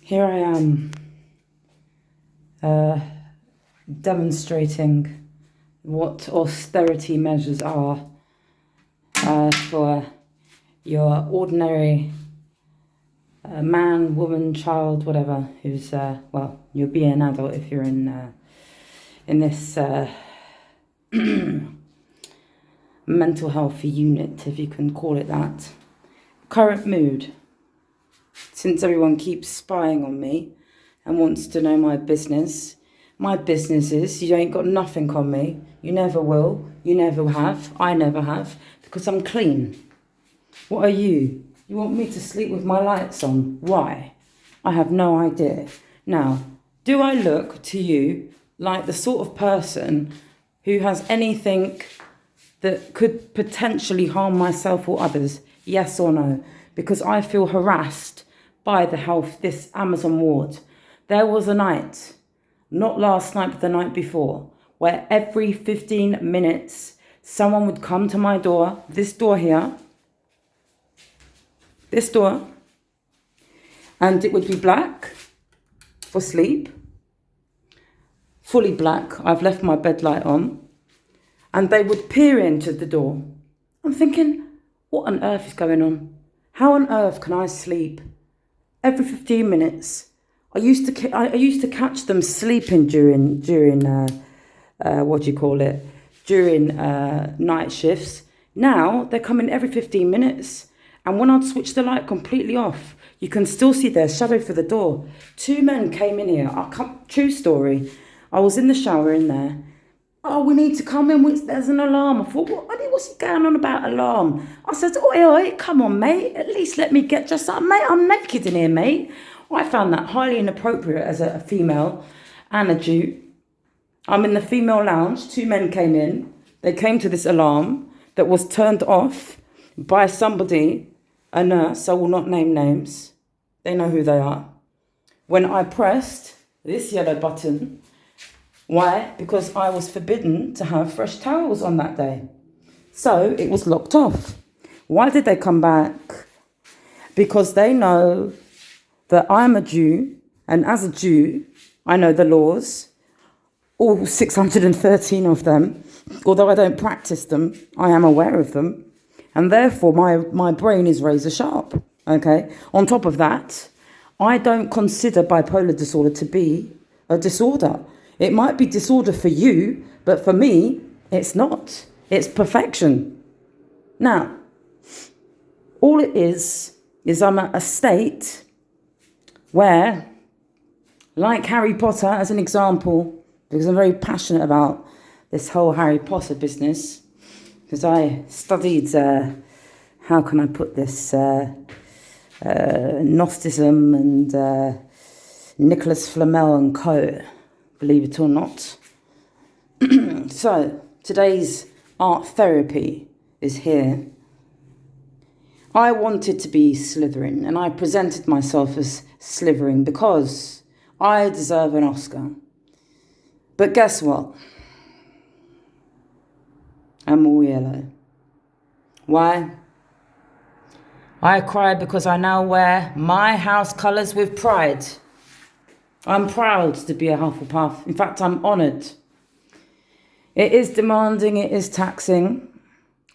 Here I am, demonstrating what austerity measures are for your ordinary man, woman, child, whatever, who's, you'll be an adult if you're in this mental health unit, if you can call it that. Current mood. Since everyone keeps spying on me and wants to know my business is you ain't got nothing on me. You never will. You never have. I never have. Because I'm clean. What are you? You want me to sleep with my lights on? Why? I have no idea. Now, do I look to you like the sort of person who has anything that could potentially harm myself or others? Yes or no? Because I feel harassed by this Amazon ward. There was a night, not last night, but the night before, where every 15 minutes, someone would come to my door, this door here, this door, and it would be black for sleep, fully black. I've left my bed light on, and they would peer into the door. I'm thinking, what on earth is going on? How on earth can I sleep? Every 15 minutes, I used to catch them sleeping during night shifts. Now they're coming every 15 minutes, and when I'd switch the light completely off, you can still see their shadow through the door. 2 men came in here. True story. I was in the shower in there. Oh, we need to come in. There's an alarm. I thought, what's he going on about alarm? I said, oi, come on, mate. At least let me get dressed up. Mate, I'm naked in here, mate. I found that highly inappropriate as a female and a Jew. I'm in the female lounge. 2 men came in. They came to this alarm that was turned off by somebody, a nurse. I will not name names. They know who they are. When I pressed this yellow button, why? Because I was forbidden to have fresh towels on that day. So it was locked off. Why did they come back? Because they know that I'm a Jew, and as a Jew, I know the laws, all 613 of them. Although I don't practice them, I am aware of them. And therefore, my brain is razor sharp, okay? On top of that, I don't consider bipolar disorder to be a disorder. It might be disorder for you, but for me, it's not. It's perfection. Now, all it is I'm at a state where, like Harry Potter as an example, because I'm very passionate about this whole Harry Potter business, because I studied, how can I put this, Gnosticism and Nicholas Flamel and co., believe it or not. So, today's art therapy is here. I wanted to be Slytherin, and I presented myself as Slytherin because I deserve an Oscar. But guess what? I'm all yellow. Why? I cry because I now wear my house colours with pride. I'm proud to be a Hufflepuff. In fact, I'm honoured. It is demanding, it is taxing.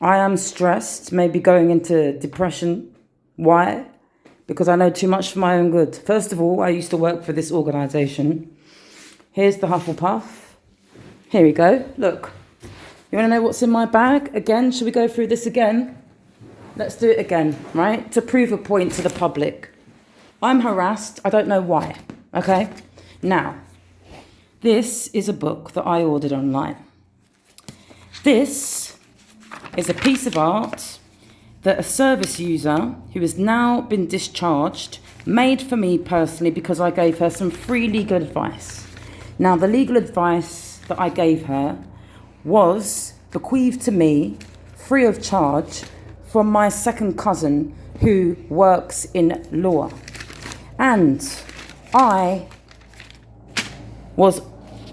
I am stressed, maybe going into depression. Why? Because I know too much for my own good. First of all, I used to work for this organisation. Here's the Hufflepuff. Here we go. Look. You want to know what's in my bag? Again, should we go through this again? Let's do it again, right? To prove a point to the public. I'm harassed. I don't know why. Okay? Now, this is a book that I ordered online. This is a piece of art that a service user who has now been discharged made for me personally because I gave her some free legal advice. Now, the legal advice that I gave her was bequeathed to me free of charge from my second cousin who works in law. And I was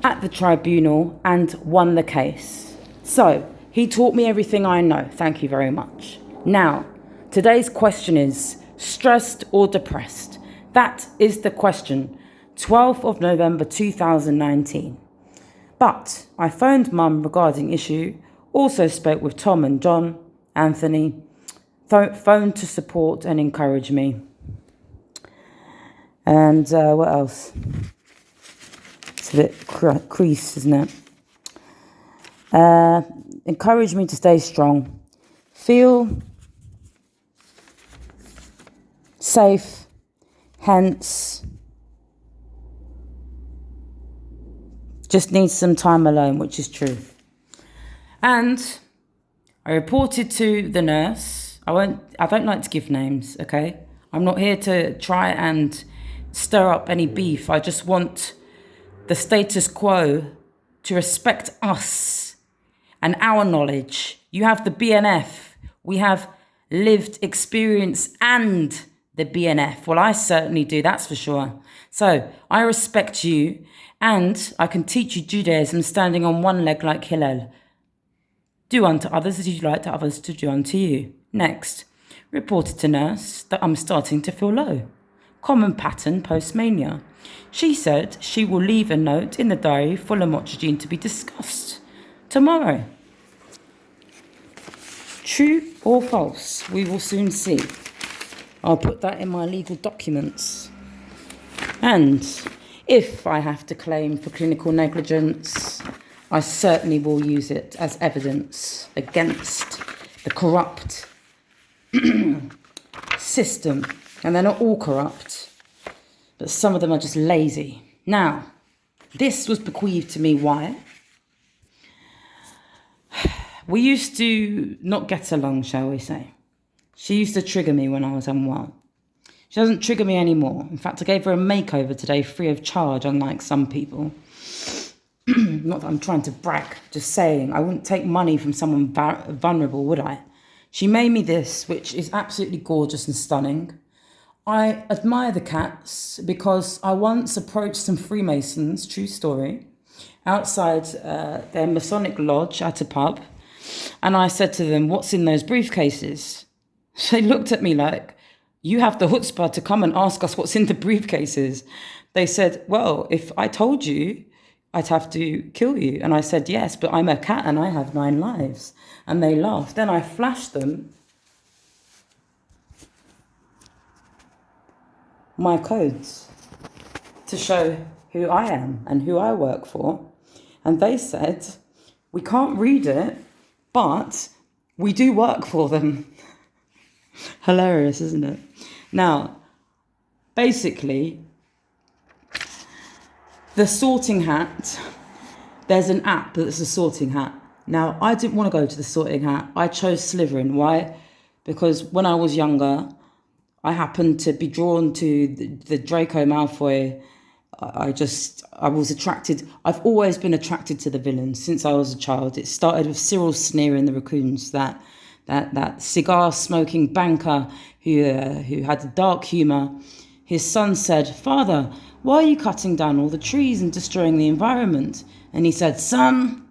at the tribunal and won the case. So, he taught me everything I know. Thank you very much. Now, today's question is, stressed or depressed? That is the question. 12th of November 2019. But I phoned Mum regarding issue, also spoke with Tom and John, Anthony, phoned to support and encourage me. And what else? It's a bit crease, isn't it? Encourage me to stay strong. Feel safe, hence just needs some time alone, which is true. And I reported to the nurse. I don't like to give names, okay? I'm not here to try and stir up any beef. I just want the status quo to respect us and our knowledge. You have the BNF. We have lived experience and the BNF. Well, I certainly do, that's for sure. So I respect you, and I can teach you Judaism standing on one leg like Hillel. Do unto others as you'd like to others to do unto you. Next, reported to nurse that I'm starting to feel low. Common pattern post-mania. She said she will leave a note in the diary for lamotrigine to be discussed tomorrow. True or false? We will soon see. I'll put that in my legal documents. And if I have to claim for clinical negligence, I certainly will use it as evidence against the corrupt system. And they're not all corrupt, but some of them are just lazy. Now, this was bequeathed to me. Why? We used to not get along, shall we say. She used to trigger me when I was unwell. She doesn't trigger me anymore. In fact, I gave her a makeover today free of charge, unlike some people. Not that I'm trying to brag, just saying. I wouldn't take money from someone vulnerable, would I? She made me this, which is absolutely gorgeous and stunning. I admire the cats because I once approached some Freemasons, true story, outside their Masonic lodge at a pub. And I said to them, "What's in those briefcases?" They looked at me like, "You have the chutzpah to come and ask us what's in the briefcases." They said, "Well, if I told you, I'd have to kill you." And I said, "Yes, but I'm a cat and I have 9 lives." And they laughed. Then I flashed them my codes to show who I am and who I work for. And they said, "We can't read it, but we do work for them." Hilarious, isn't it? Now, basically, the sorting hat, there's an app that's a sorting hat. Now, I didn't want to go to the sorting hat. I chose Slytherin. Why? Because when I was younger, I happened to be drawn to the Draco Malfoy. I was attracted. I've always been attracted to the villains since I was a child. It started with Cyril Sneer in The Raccoons, that cigar-smoking banker who had a dark humour. His son said, "Father, why are you cutting down all the trees and destroying the environment?" And he said, "Son,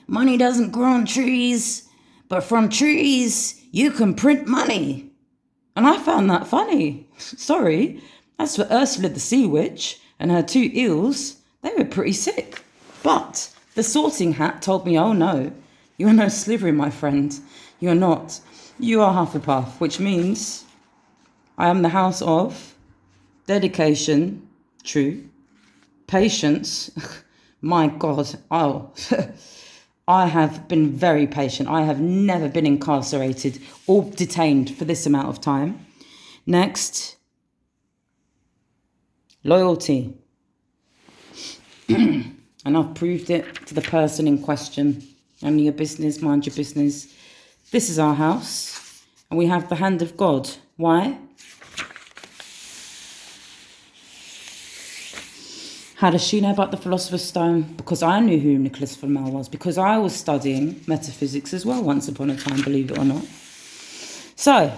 money doesn't grow on trees, but from trees you can print money." And I found that funny. Sorry. As for Ursula the Sea Witch and her 2 eels, they were pretty sick. But the sorting hat told me, "Oh no, you're no Slytherin, my friend. You're not. You are Hufflepuff," which means I am the house of dedication, true, patience. My God, I have been very patient. I have never been incarcerated or detained for this amount of time. Next, loyalty. And I've proved it to the person in question. Only your business, mind your business. This is our house, and we have the hand of God. Why? How does she know about the Philosopher's Stone? Because I knew who Nicholas Flamel was, because I was studying metaphysics as well once upon a time, believe it or not. So,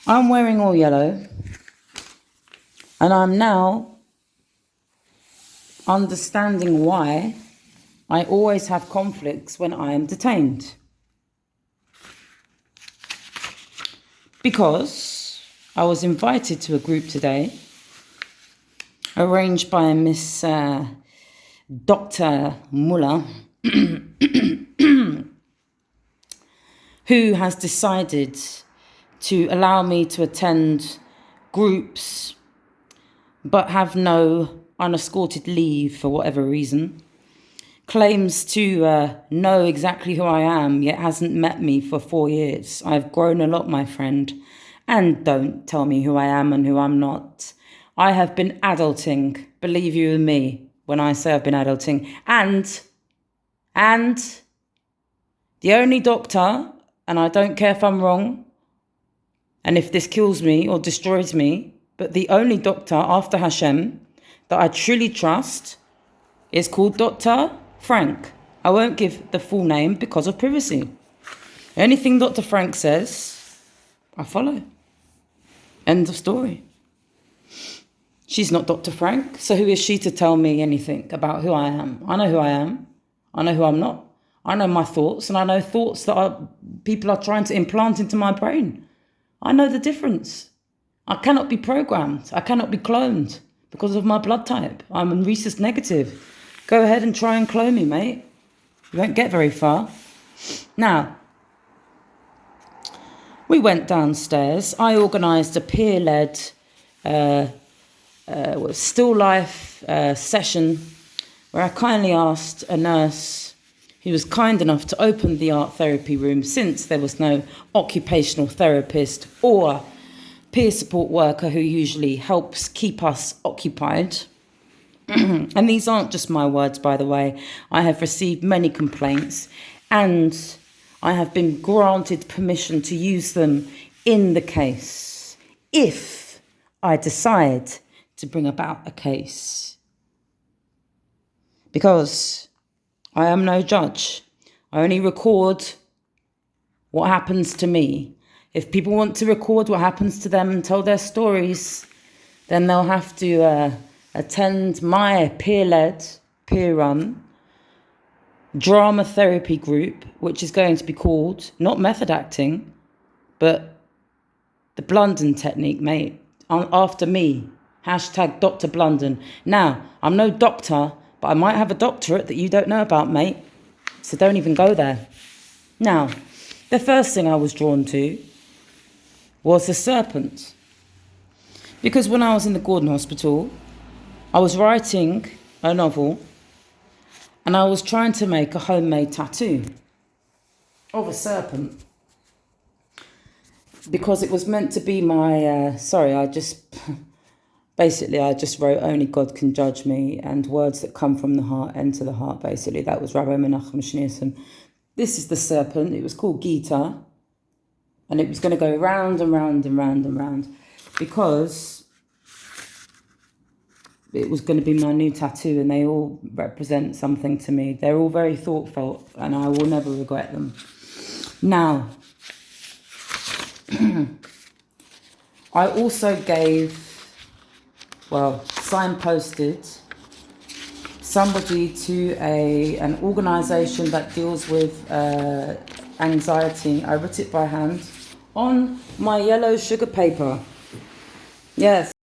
I'm wearing all yellow, and I'm now understanding why I always have conflicts when I am detained. Because I was invited to a group today, arranged by Miss Dr. Muller, who has decided to allow me to attend groups but have no unescorted leave for whatever reason. Claims to know exactly who I am, yet hasn't met me for 4 years. I've grown a lot, my friend. And don't tell me who I am and who I'm not. I have been adulting, believe you me, when I say I've been adulting. And the only doctor, and I don't care if I'm wrong, and if this kills me or destroys me, but the only doctor after Hashem that I truly trust is called Dr. Frank. I won't give the full name because of privacy. Anything Dr. Frank says, I follow. End of story. She's not Dr. Frank, so who is she to tell me anything about who I am? I know who I am. I know who I'm not. I know my thoughts, and I know thoughts that people are trying to implant into my brain. I know the difference. I cannot be programmed. I cannot be cloned because of my blood type. I'm a rhesus negative. Go ahead and try and clone me, mate. You won't get very far. Now, we went downstairs. I organised a peer-led still life session where I kindly asked a nurse who was kind enough to open the art therapy room, since there was no occupational therapist or peer support worker who usually helps keep us occupied. And these aren't just my words, by the way. I have received many complaints, and I have been granted permission to use them in the case, if I decide to bring about a case. Because I am no judge. I only record what happens to me. If people want to record what happens to them and tell their stories, then they'll have to attend my peer-led, peer-run drama therapy group, which is going to be called, not method acting, but the Blunden technique, mate. After me. Hashtag Dr. Blunden. Now, I'm no doctor, but I might have a doctorate that you don't know about, mate. So don't even go there. Now, the first thing I was drawn to was the serpent. Because when I was in the Gordon Hospital, I was writing a novel, and I was trying to make a homemade tattoo of a serpent. Because it was meant to be my, I just wrote "Only God Can Judge Me," and words that come from the heart enter the heart, basically. That was Rabbi Menachem Schneerson. This is the serpent. It was called Gita, and it was going to go round and round and round and round, because it was going to be my new tattoo, and they all represent something to me. They're all very thoughtful, and I will never regret them. Now, I also signposted somebody to an organisation that deals with anxiety. I wrote it by hand on my yellow sugar paper. Yes.